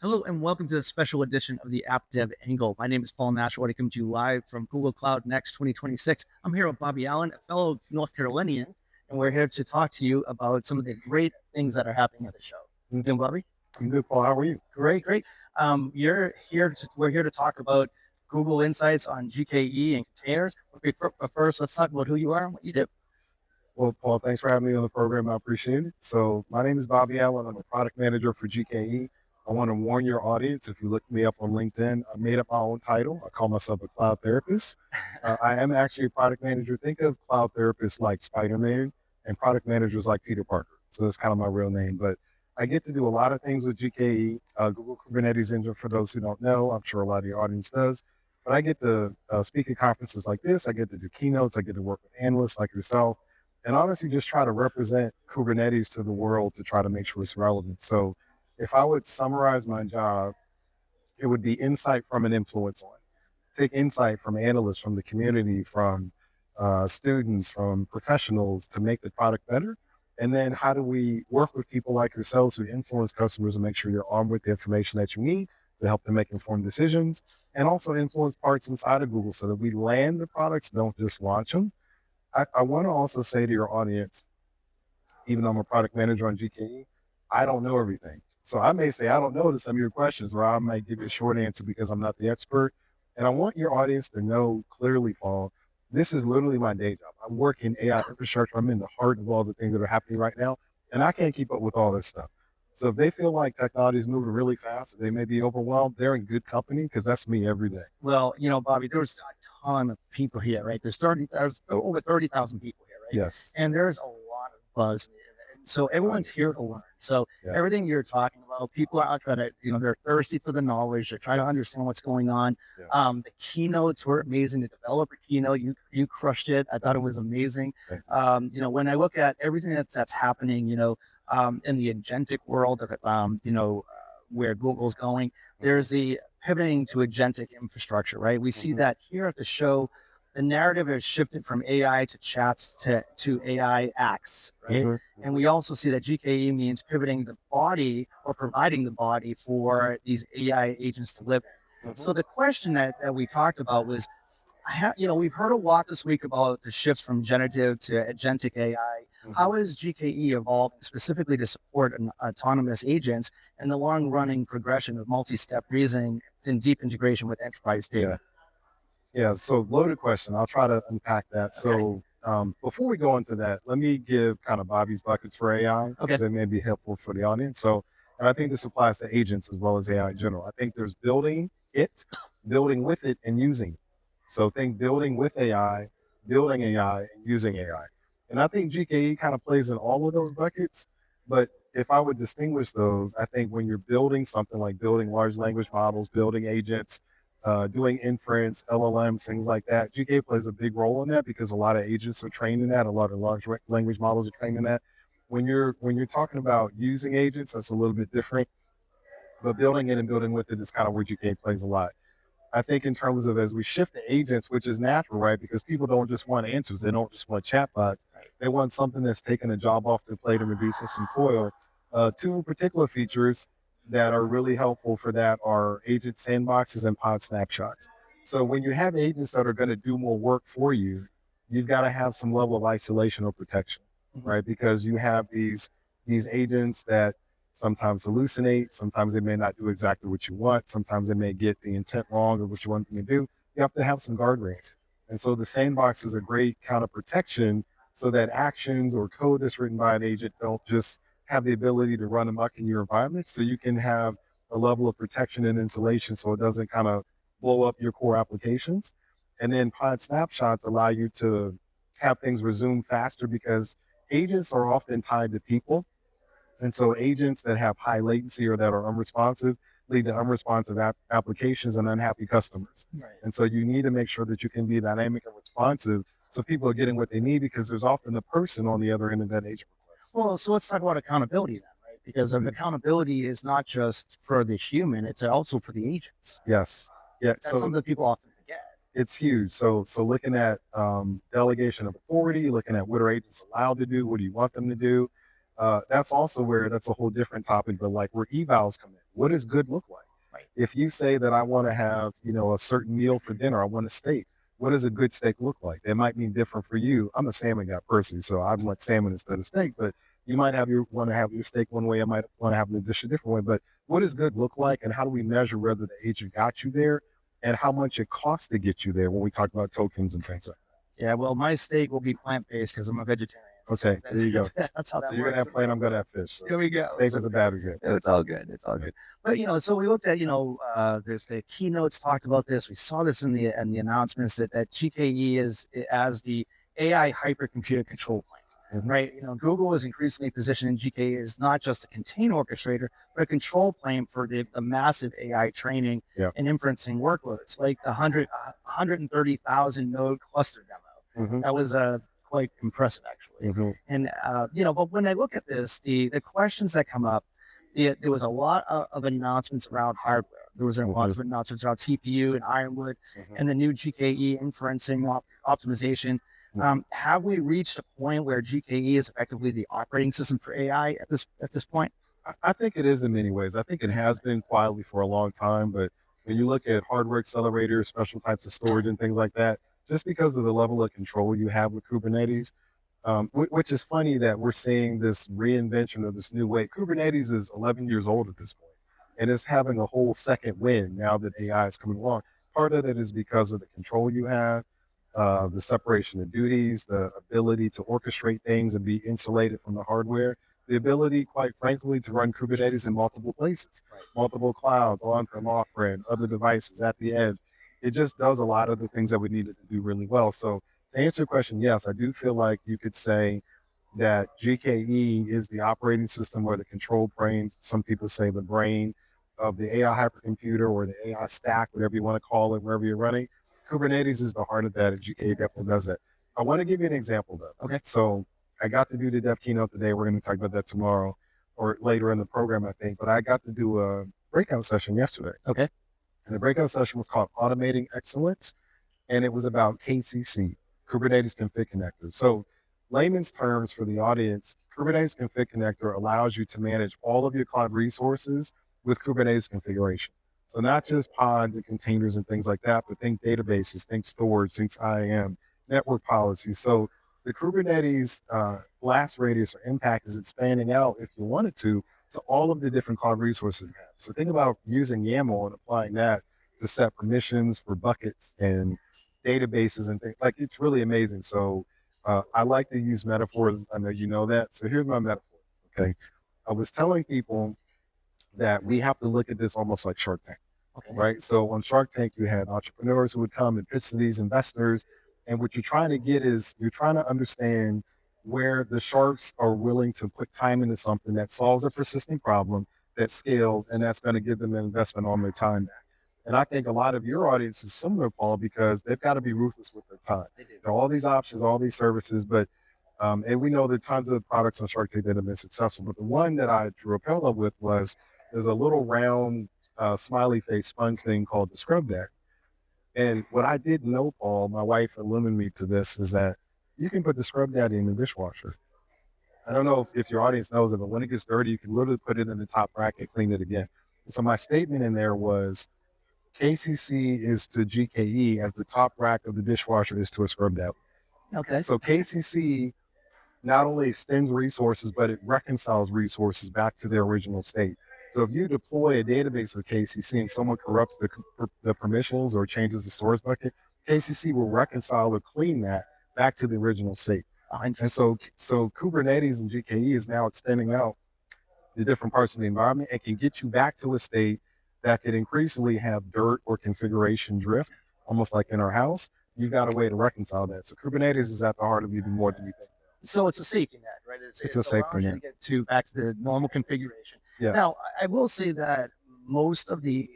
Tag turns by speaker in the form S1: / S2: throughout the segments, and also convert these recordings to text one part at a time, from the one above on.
S1: Hello and welcome to the special edition of the AppDevANGLE. My name is Paul Nashawaty, coming to you live from Google Cloud Next 2026. I'm here with Bobby Allen, a fellow North Carolinian, and we're here to talk to you about some of the great things that are happening at the show. You doing, Bobby?
S2: I'm good, Paul. How are you?
S1: Great. We're here to talk about Google Insights on GKE and containers. But first, let's talk about who you are and what you do.
S2: Well, Paul, thanks for having me on the program. I appreciate it. So my name is Bobby Allen. I'm a product manager for GKE. I want to warn your audience, if you look me up on LinkedIn, I made up my own title. I call myself a cloud therapist. I am actually a product manager. Think of cloud therapists like Spider-Man and product managers like Peter Parker. So that's kind of my real name. But I get to do a lot of things with GKE, Google Kubernetes Engine, for those who don't know. I'm sure a lot of your audience does. But I get to speak at conferences like this. I get to do keynotes. I get to work with analysts like yourself. And honestly, just try to represent Kubernetes to the world to try to make sure it's relevant. So if I would summarize my job, it would be insight from an influence on. Take insight from analysts, from the community, from students, from professionals to make the product better. And then how do we work with people like yourselves who influence customers and make sure you're armed with the information that you need to help them make informed decisions, and also influence parts inside of Google so that we land the products, don't just launch them. I want to also say to your audience, even though I'm a product manager on GKE, I don't know everything. So I may say I don't know to some of your questions, or I might give you a short answer because I'm not the expert. And I want your audience to know clearly, Paul, this is literally my day job. I work in AI infrastructure. I'm in the heart of all the things that are happening right now, and I can't keep up with all this stuff. So if they feel like technology is moving really fast, they may be overwhelmed, they're in good company because that's me every day.
S1: Well, Bobby, there's a ton of people here, right? There's over 30,000 people here, right?
S2: Yes.
S1: And there's a lot of buzz. So everyone's here to learn. So
S2: Yes.
S1: everything you're talking about, people are out trying to, they're thirsty for the knowledge. They're trying to understand what's going on.
S2: Yeah.
S1: The keynotes were amazing. The developer keynote, you crushed it. I thought it was amazing. When I look at everything that's happening, in the agentic world of, where Google's going, there's the pivoting to agentic infrastructure, right? We see that here at the show. The narrative has shifted from AI to chats to AI acts, right? And we also see that GKE means pivoting the body or providing the body for these AI agents to live in. So the question that we talked about was, we've heard a lot this week about the shifts from generative to agentic AI. How is GKE evolving specifically to support autonomous agents and the long-running progression of multi-step reasoning and deep integration with enterprise data?
S2: Yeah, so loaded question. I'll try to unpack that.
S1: Okay.
S2: So before we go into that, let me give kind of Bobby's buckets for AI, because it may be helpful for the audience. So, and I think this applies to agents as well as AI in general. I think there's building it, building with it, and using it. So think building with AI, building AI, and using AI. And I think GKE kind of plays in all of those buckets. But if I would distinguish those, I think when you're building something like building large language models, building agents, doing inference, LLMs, things like that. GK plays a big role in that because a lot of agents are trained in that. A lot of large language models are trained in that. When you're talking about using agents, that's a little bit different. But building it and building with it is kind of where GK plays a lot. I think in terms of as we shift to agents, which is natural, right? Because people don't just want answers. They don't just want chatbots. They want something that's taking a job off their plate and reducing some toil. Two particular features that are really helpful for that are agent sandboxes and pod snapshots. So when you have agents that are going to do more work for you, you've got to have some level of isolation or protection, right? Because you have these agents that sometimes hallucinate, sometimes they may not do exactly what you want, sometimes they may get the intent wrong of what you want them to do. You have to have some guardrails. And so the sandbox is a great kind of protection so that actions or code that's written by an agent don't just have the ability to run amok in your environment, so you can have a level of protection and insulation so it doesn't kind of blow up your core applications. And then pod snapshots allow you to have things resume faster because agents are often tied to people. And so agents that have high latency or that are unresponsive lead to unresponsive applications and unhappy customers.
S1: Right.
S2: And so you need to make sure that you can be dynamic and responsive so people are getting what they need, because there's often a person on the other end of that agent request.
S1: Well, so let's talk about accountability then, right? Because accountability is not just for the human, it's also for the agents.
S2: Yes. Yeah.
S1: That's something that people often forget.
S2: It's huge. So looking at delegation of authority, looking at what are agents allowed to do, what do you want them to do? That's also where that's a whole different topic, but like where evals come in. what does good look like?
S1: Right.
S2: If you say that I want to have, a certain meal for dinner, I want a steak. What does a good steak look like? That might mean different for you. I'm a salmon guy personally, so I want salmon instead of steak, but you might want to have your steak one way. I might want to have the dish a different way, but what does good look like? And how do we measure whether the agent got you there and how much it costs to get you there when we talk about tokens and things like that?
S1: Yeah, well, my steak will be plant-based because I'm a vegetarian.
S2: Okay, there you go.
S1: That's how that
S2: So you're gonna
S1: works.
S2: have plant, I'm gonna have fish. So
S1: Here we go.
S2: steak is a bad example.
S1: It's all good. It's all good. But so we looked at there's the keynotes talked about this. We saw this in the announcements that GKE is as the AI hypercomputer control plane.
S2: Mhm.
S1: Right. Google is increasingly positioning GKE as not just a container orchestrator, but a control plane for the massive AI training
S2: Yeah.
S1: and inferencing workloads, like the 130,000 node cluster demo.
S2: Mhm.
S1: That was quite impressive, actually.
S2: Mhm.
S1: And but when I look at this, the questions that come up, there was a lot of announcements around hardware. There was a lot of announcements around CPU and Ironwood
S2: Mhm.
S1: and the new GKE inferencing optimization. Have we reached a point where GKE is effectively the operating system for AI at this point?
S2: I think it is in many ways. I think it has been quietly for a long time, but when you look at hardware accelerators, special types of storage and things like that, just because of the level of control you have with Kubernetes, which is funny that we're seeing this reinvention of this new way. Kubernetes is 11 years old at this point, and it's having a whole second wind now that AI is coming along. Part of it is because of the control you have, the separation of duties, the ability to orchestrate things and be insulated from the hardware, the ability, quite frankly, to run Kubernetes in multiple places, multiple clouds, on-prem, off-prem, other devices at the edge. It just does a lot of the things that we needed to do really well. So to answer your question, yes, I do feel like you could say that GKE is the operating system or the control plane. Some people say the brain of the AI hypercomputer or the AI stack, whatever you want to call it, wherever you're running. Kubernetes is the heart of that, and GKE definitely does that. I want to give you an example, though.
S1: Okay.
S2: So I got to do the dev keynote today. We're going to talk about that tomorrow or later in the program, I think. But I got to do a breakout session yesterday.
S1: Okay.
S2: And the breakout session was called Automating Excellence, and it was about KCC, Kubernetes Config Connector. So layman's terms for the audience, Kubernetes Config Connector allows you to manage all of your cloud resources with Kubernetes configuration. So not just pods and containers and things like that, but think databases, think storage, think IAM, network policies. So the Kubernetes blast radius or impact is expanding out, if you wanted to all of the different cloud resources you have. So think about using YAML and applying that to set permissions for buckets and databases and things. Like, it's really amazing. So I like to use metaphors. I know you know that. So here's my metaphor. Okay. I was telling people that we have to look at this almost like Shark Tank.
S1: Okay.
S2: Right. So on Shark Tank, you had entrepreneurs who would come and pitch to these investors. And what you're trying to get is you're trying to understand where the sharks are willing to put time into something that solves a persistent problem, that scales, and that's going to give them an investment on their time back. And I think a lot of your audience is similar, Paul, because they've got to be ruthless with their time.
S1: They do.
S2: There are all these options, all these services, but and we know there are tons of products on Shark Tank that have been successful. But the one that I drew a parallel with was there's a little round smiley face sponge thing called the Scrub Deck. And what I didn't know, Paul, my wife illuminated me to this, is that you can put the Scrub Daddy in the dishwasher. I don't know if your audience knows it, but when it gets dirty, you can literally put it in the top bracket, clean it again. So my statement in there was KCC is to GKE as the top rack of the dishwasher is to a Scrub Daddy.
S1: Okay.
S2: So KCC not only extends resources, but it reconciles resources back to their original state. So if you deploy a database with KCC and someone corrupts the permissions or changes the source bucket, KCC will reconcile or clean that back to the original state. And so Kubernetes and GKE is now extending out the different parts of the environment and can get you back to a state that could increasingly have dirt or configuration drift, almost like in our house. You've got a way to reconcile that. So Kubernetes is at the heart of even more than we think.
S1: So it's a safety net, right?
S2: It's a safety net.
S1: To get back to the normal configuration.
S2: Yeah.
S1: Now, I will say that most of the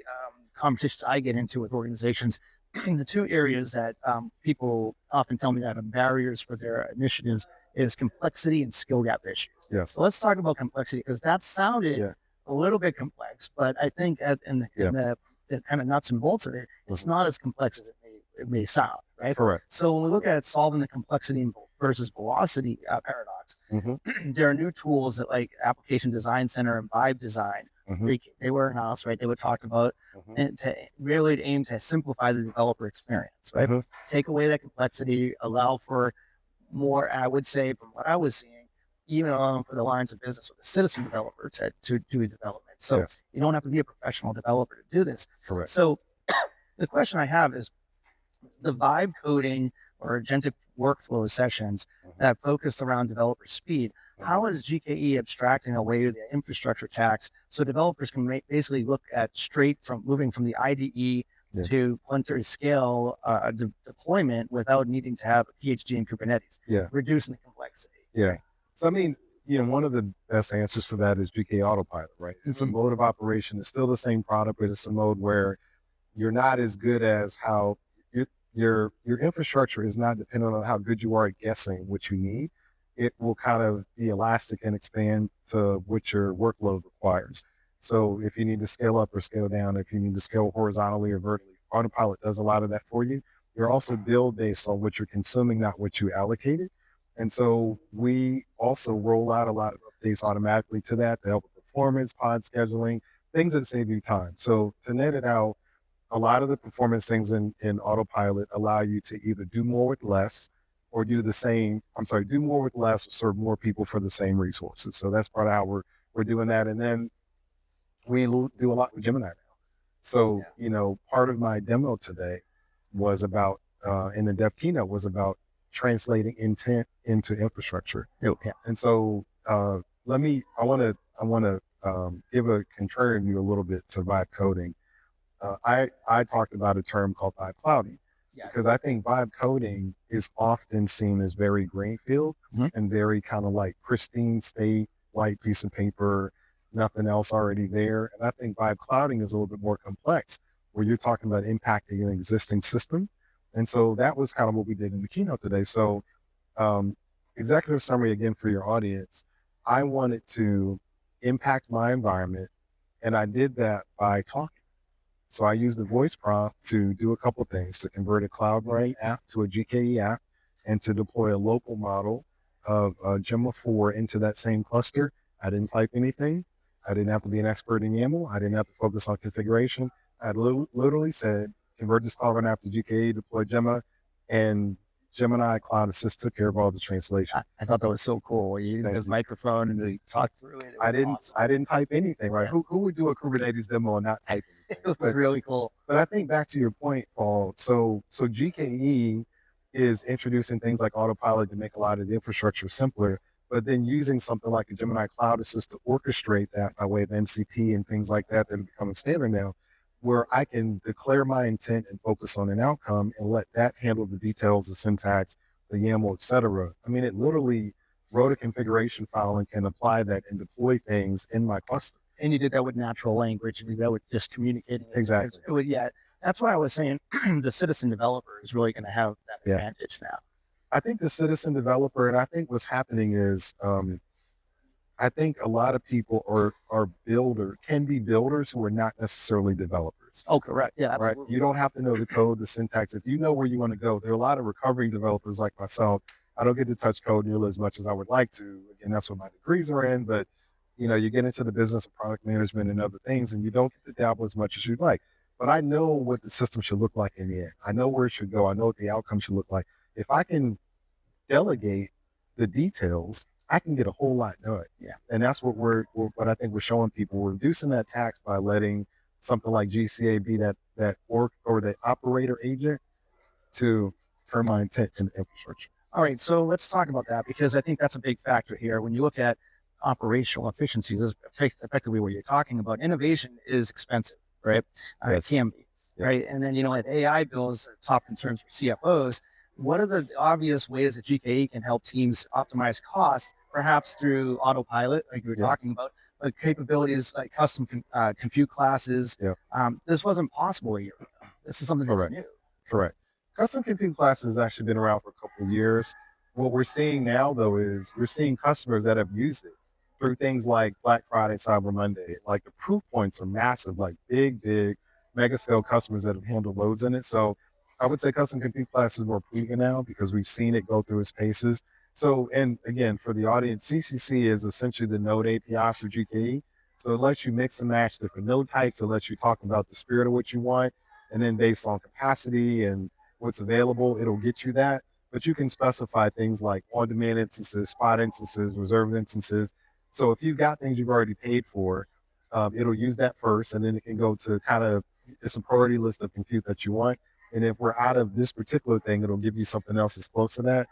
S1: conversations I get into with organizations, the two areas that people often tell me that are barriers for their initiatives is complexity and skill gap issues.
S2: Yes.
S1: So let's talk about complexity, because that sounded a little bit complex, but I think in the kind of nuts and bolts of it, it's not as complex as it may sound, right?
S2: Correct.
S1: So when we look at solving the complexity versus velocity paradox, there are new tools that like Application Design Center and Vibe Design They were in-house, right? They would talk about and to really aim to simplify the developer experience, right? Take away that complexity, allow for more, I would say, from what I was seeing, even for the lines of business with a citizen developer to do development. So you don't have to be a professional developer to do this.
S2: Correct.
S1: So the question I have is the vibe coding or agentic workflow sessions that focus around developer speed. How is GKE abstracting away the infrastructure tax so developers can basically look at straight from moving from the IDE to planetary scale deployment without needing to have a PhD in Kubernetes, reducing the complexity?
S2: So, I mean, one of the best answers for that is GKE Autopilot, right? It's a mode of operation. It's still the same product, but it's a mode where you're not as good as how your infrastructure is not dependent on how good you are at guessing what you need. It will kind of be elastic and expand to what your workload requires. So if you need to scale up or scale down, if you need to scale horizontally or vertically, Autopilot does a lot of that for you. You're also build based on what you're consuming, not what you allocated. And so we also roll out a lot of updates automatically to that to help with performance, pod scheduling, things that save you time. So to net it out, a lot of the performance things in Autopilot allow you to either do more with less or do more with less or serve more people for the same resources. So that's part of how we're doing that. And then we do a lot with Gemini now. So, part of my demo today was about, in the dev keynote was about translating intent into infrastructure. And so I want to give a contrarian view a little bit to vibe coding. I talked about a term called vibe clouding because I think vibe coding is often seen as very greenfield and very kind of like pristine state, white piece of paper, nothing else already there. And I think vibe clouding is a little bit more complex where you're talking about impacting an existing system. And so that was kind of what we did in the keynote today. So executive summary again for your audience, I wanted to impact my environment and I did that by talking. So I used the voice prompt to do a couple of things, to convert a CloudBright app to a GKE app and to deploy a local model of Gemma 4 into that same cluster. I didn't type anything. I didn't have to be an expert in YAML. I didn't have to focus on configuration. I literally said, convert this CloudBright app to GKE, deploy Gemma, and Gemini Cloud Assist took care of all the translation.
S1: I thought that was so cool. You used his microphone and he talked through it.
S2: I didn't type anything, right? Who would do a Kubernetes demo and not type anything?
S1: It was really cool.
S2: But I think back to your point, Paul. So GKE is introducing things like Autopilot to make a lot of the infrastructure simpler, but then using something like a Gemini Cloud Assist to orchestrate that by way of MCP and things like that that are becoming standard now, where I can declare my intent and focus on an outcome and let that handle the details, the syntax, the YAML, et cetera. I mean, it literally wrote a configuration file and can apply that and deploy things in my cluster.
S1: And you did that with natural language. And that would just communicate.
S2: Exactly.
S1: That's why I was saying the citizen developer is really going to have that advantage now.
S2: I think the citizen developer, and I think what's happening is, I think a lot of people can be builders who are not necessarily developers.
S1: Oh, correct. Yeah,
S2: absolutely. Right. You don't have to know the code, the syntax. If you know where you want to go, there are a lot of recovering developers like myself. I don't get to touch code nearly as much as I would like to. Again, that's what my degrees are in, but you get into the business of product management and other things, and you don't get to dabble as much as you'd like. But I know what the system should look like in the end. I know where it should go. I know what the outcome should look like. If I can delegate the details, I can get a whole lot done.
S1: Yeah.
S2: And that's what what I think we're showing people. We're reducing that tax by letting something like GCA be that the operator agent to turn my intent into infrastructure.
S1: All right. So let's talk about that because I think that's a big factor here. When you look at operational efficiencies, is effectively what you're talking about. Innovation is expensive, right? It can be, right? And then, with AI bills, top concerns for CFOs, what are the obvious ways that GKE can help teams optimize costs, perhaps through Autopilot, like you were talking about, but capabilities like custom compute classes? This wasn't possible a year ago. This is something that's new.
S2: Correct. Custom compute classes has actually been around for a couple of years. What we're seeing now, though, is we're seeing customers that have used it through things like Black Friday, Cyber Monday. Like the proof points are massive, like big mega scale customers that have handled loads in it. So I would say custom compute classes are more proven now because we've seen it go through its paces. So, and again, for the audience, CCC is essentially the node API for GKE. So it lets you mix and match different node types. It lets you talk about the spirit of what you want. And then based on capacity and what's available, it'll get you that. But you can specify things like on-demand instances, spot instances, reserved instances. So if you've got things you've already paid for, it'll use that first, and then it can go to kind of, it's a priority list of compute that you want. And if we're out of this particular thing, it'll give you something else that's close to that.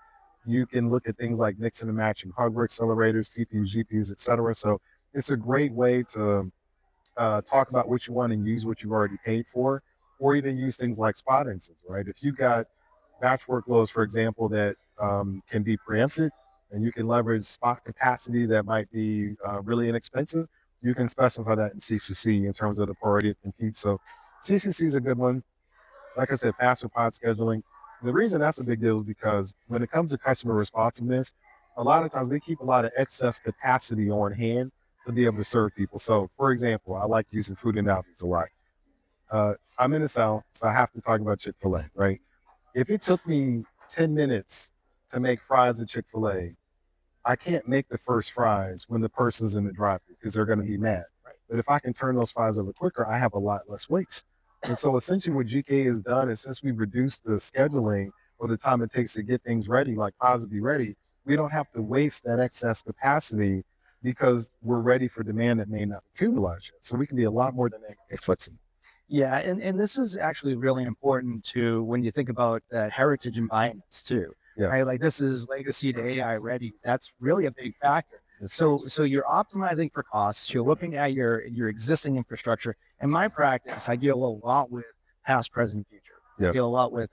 S2: You can look at things like mixing and matching hardware accelerators, TPUs, GPUs, et cetera. So it's a great way to talk about what you want and use what you've already paid for, or even use things like spot instances, right? If you've got batch workloads, for example, that can be preempted, and you can leverage spot capacity that might be really inexpensive, you can specify that in CCC in terms of the priority of compute. So CCC is a good one. Like I said, faster pod scheduling. The reason that's a big deal is because when it comes to customer responsiveness, a lot of times we keep a lot of excess capacity on hand to be able to serve people. So, for example, I like using food analogies a lot. I'm in the South, so I have to talk about Chick-fil-A, right? If it took me 10 minutes to make fries at Chick-fil-A, I can't make the first fries when the person's in the drive-thru because they're going to be mad. Right. But if I can turn those fries over quicker, I have a lot less waste. And so essentially what GKE has done is, since we've reduced the scheduling or the time it takes to get things ready, like pods to be ready, we don't have to waste that excess capacity because we're ready for demand that may not be utilized yet. So we can be a lot more dynamic and flexible.
S1: Yeah, and this is actually really important to when you think about heritage environments too.
S2: Yes.
S1: Right? Like this is legacy to AI ready. That's really a big factor.
S2: Yes.
S1: So you're optimizing for costs. You're looking at your existing infrastructure. In my practice, I deal a lot with past, present, future.
S2: Yes.
S1: I deal a lot with,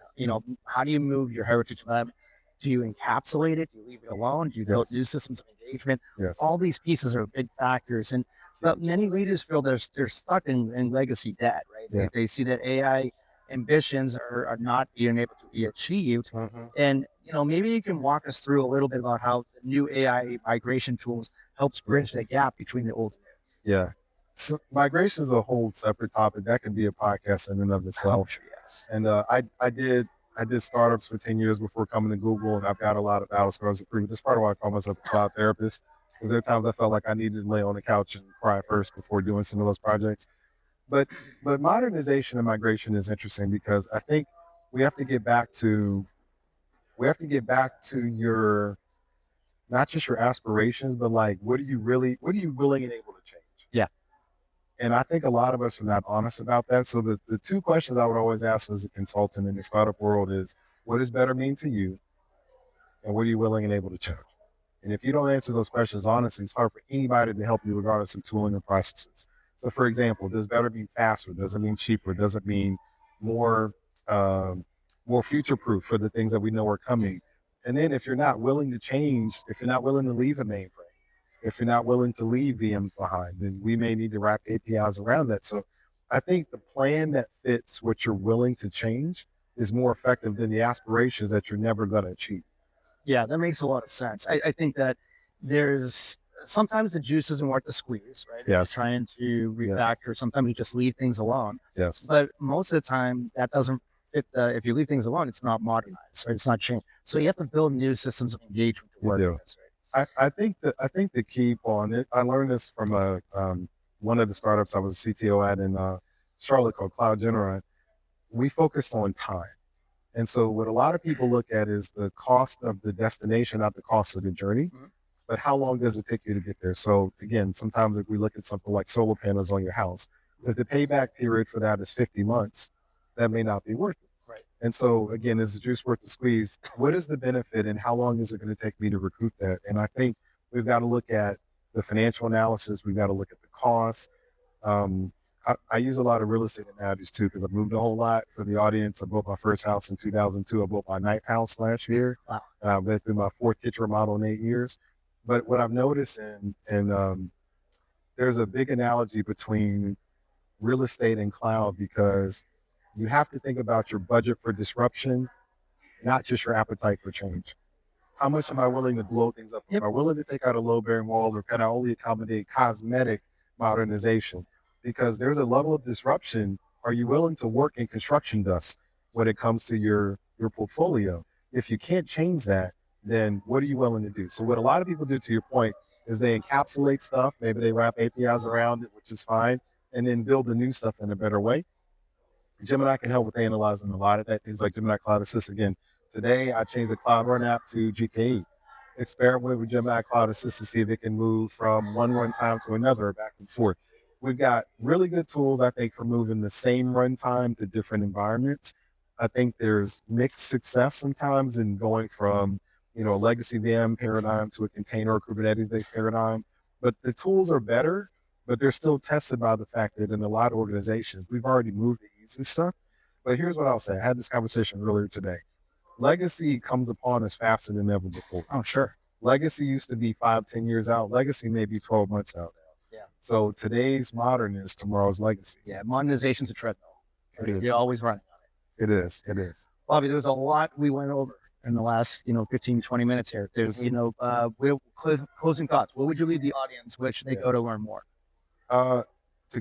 S1: how do you move your heritage environment? Do you encapsulate it? Do you leave it alone? Do you build new systems of engagement?
S2: Yes.
S1: All these pieces are big factors. But many leaders feel they're stuck in legacy debt, right?
S2: Yeah.
S1: They see that AI ambitions are not being able to be achieved.
S2: Mm-hmm.
S1: And, maybe you can walk us through a little bit about how the new AI migration tools helps bridge that gap between the old and new.
S2: Yeah. So migration is a whole separate topic. That could be a podcast in and of itself.
S1: Sure, yes.
S2: And I did startups for 10 years before coming to Google, and I've got a lot of battle scars to prove. That's part of why I call myself a cloud therapist, because there are times I felt like I needed to lay on the couch and cry first before doing some of those projects. But modernization and migration is interesting because I think we have to get back to your, not just your aspirations, but like, what are you willing and able to change?
S1: Yeah.
S2: And I think a lot of us are not honest about that. So the two questions I would always ask as a consultant in the startup world is, what does better mean to you? And what are you willing and able to change? And if you don't answer those questions honestly, it's hard for anybody to help you regardless of tooling or processes. So for example, does better mean faster? Does it mean cheaper? Does it mean more future-proof for the things that we know are coming? And then if you're not willing to change, if you're not willing to leave a mainframe, if you're not willing to leave VMs behind, then we may need to wrap APIs around that. So I think the plan that fits what you're willing to change is more effective than the aspirations that you're never going to achieve.
S1: Yeah, that makes a lot of sense. I think that there's sometimes the juice isn't worth the squeeze, right?
S2: Yes.
S1: Trying to refactor. Yes. Sometimes you just leave things alone.
S2: Yes.
S1: But most of the time that doesn't fit. If you leave things alone, it's not modernized, right? It's not changed. So you have to build new systems of engagement to work with this, right?
S2: I think the key on it, I learned this from one of the startups I was a CTO at in Charlotte called Cloud Generate. We focused on time. And so what a lot of people look at is the cost of the destination, not the cost of the journey, but how long does it take you to get there? So again, sometimes if we look at something like solar panels on your house, if the payback period for that is 50 months, that may not be worth it.
S1: Right.
S2: And so again, is the juice worth the squeeze? What is the benefit and how long is it going to take me to recoup that? And I think we've got to look at the financial analysis. We've got to look at the costs. I use a lot of real estate analogies too, because I've moved a whole lot for the audience. I built my first house in 2002. I built my ninth house last year.
S1: Wow.
S2: And I've been through my fourth kitchen remodel in 8 years. But what I've noticed, there's a big analogy between real estate and cloud, because you have to think about your budget for disruption, not just your appetite for change. How much am I willing to blow things up? Am I willing to take out a load-bearing wall, or can I only accommodate cosmetic modernization? Because there's a level of disruption. Are you willing to work in construction dust when it comes to your portfolio? If you can't change that, then what are you willing to do? So what a lot of people do, to your point, is they encapsulate stuff. Maybe they wrap APIs around it, which is fine, and then build the new stuff in a better way. Gemini can help with analyzing a lot of that, things like Gemini Cloud Assist. Again, today I changed the Cloud Run app to GKE. Experiment with Gemini Cloud Assist to see if it can move from one runtime to another, back and forth. We've got really good tools, I think, for moving the same runtime to different environments. I think there's mixed success sometimes in going from, a legacy VM paradigm to a container or Kubernetes-based paradigm. But the tools are better, but they're still tested by the fact that in a lot of organizations, we've already moved the easy stuff. But here's what I'll say. I had this conversation earlier today. Legacy comes upon us faster than ever before.
S1: Oh, sure.
S2: Legacy used to be 5-10 years out. Legacy may be 12 months out now.
S1: Yeah.
S2: So today's modern is tomorrow's legacy.
S1: Yeah, modernization's a treadmill. You're always running on
S2: it. It is. It is.
S1: Bobby, there's a lot we went over in the last, 15, 20 minutes here. There's, we're closing thoughts. What would you leave the audience? Where should they go to learn more?
S2: To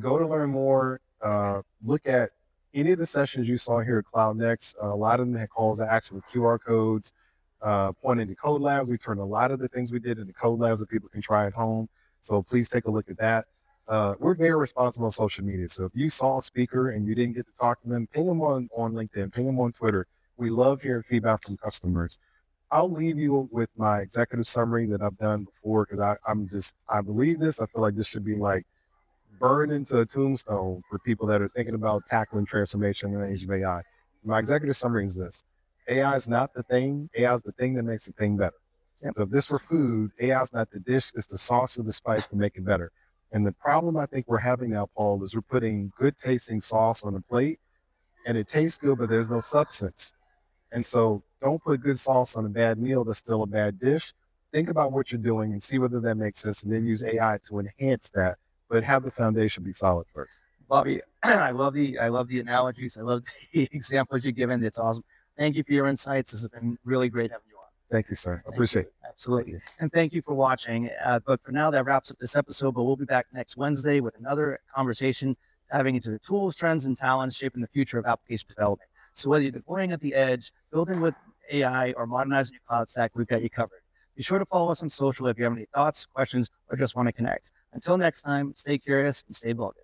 S2: go to learn more, look at any of the sessions you saw here at Cloud Next. A lot of them had calls to action with QR codes, pointing to code labs. We turned a lot of the things we did into code labs that people can try at home. So please take a look at that. We're very responsible on social media. So if you saw a speaker and you didn't get to talk to them, ping them on LinkedIn, ping them on Twitter. We love hearing feedback from customers. I'll leave you with my executive summary that I've done before, because I believe this. I feel like this should be like burned into a tombstone for people that are thinking about tackling transformation in the age of AI. My executive summary is this: AI is not the thing. AI is the thing that makes the thing better. Yep. So if this were food, AI is not the dish, it's the sauce or the spice to make it better. And the problem I think we're having now, Paul, is we're putting good tasting sauce on a plate, and it tastes good, but there's no substance. And so don't put good sauce on a bad meal that's still a bad dish. Think about what you're doing and see whether that makes sense, and then use AI to enhance that, but have the foundation be solid first.
S1: Bobby, I love the analogies. I love the examples you've given. It's awesome. Thank you for your insights. This has been really great having you on.
S2: Thank you, sir. I appreciate it.
S1: Absolutely. And thank you for watching. But for now, that wraps up this episode, but we'll be back next Wednesday with another conversation diving into the tools, trends, and talents shaping the future of application development. So whether you're deploying at the edge, building with AI, or modernizing your cloud stack, we've got you covered. Be sure to follow us on social if you have any thoughts, questions, or just want to connect. Until next time, stay curious and stay bolded.